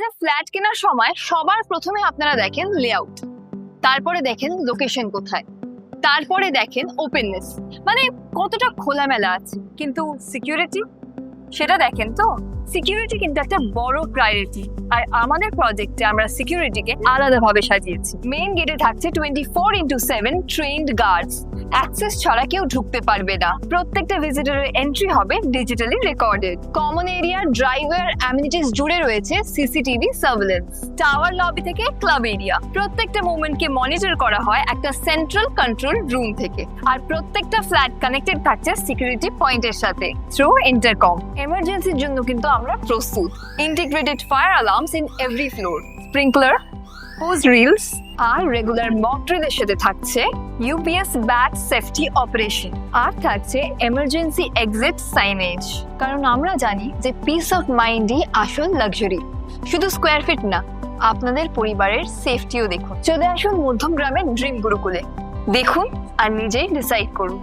একটা ফ্ল্যাট কেনার সময় সবার প্রথমে আপনারা দেখেন লেআউট, তারপরে দেখেন লোকেশন কোথায়, তারপরে দেখেন ওপেননেস, মানে কতটা খোলামেলা আছে। কিন্তু সিকিউরিটি, সেটা দেখেন তো। সিকিউরিটি কিন্তু একটা বড় প্রায়োরিটি, আর আমাদের প্রজেক্টে আমরা সিকিউরিটিকে আলাদাভাবে সাজিয়েছি। মেইন গেটে থাকছে 24x7 ট্রেন্ড গার্ডস। অ্যাক্সেস ছাড়া কেউ ঢুকতে পারবে না। প্রত্যেকটা ভিজিটরের এন্ট্রি হবে digitally recorded. Common area, driveway, amenities জুড়ে রয়েছে সিসিটিভি সার্ভেলেন্স। টাওয়ার লবি থেকে ক্লাব এরিয়া, প্রত্যেকটা মুভমেন্টকে মনিটর করা হয় একটা সেন্ট্রাল কন্ট্রোল রুম থেকে। আর প্রত্যেকটা ফ্ল্যাট কানেক্টেড থাকছে সিকিউরিটি পয়েন্টের সাথে থ্রু ইন্টারকম। এমার্জেন্সির জন্য কিন্তু আমরা প্রস্তুত। Integrated fire alarms in every floor, sprinkler, hose reels আর রেগুলার মক ড্রিলের সাথে থাকছে ইউপিএস ব্যাচ সেফটি অপারেশন। আর থাকছে এমার্জেন্সি এক্সিট সাইনেজ, কারণ আমরা জানি যে পিস অফ মাইন্ডই আসল লাক্সারি। শুধু স্কোয়ার ফিট না, আপনাদের পরিবারের সেফটিও দেখুন। চলে আসুন মধ্যমগ্রামের ড্রিম গুরুকুলে, দেখুন আর নিজেই ডিসাইড করুন।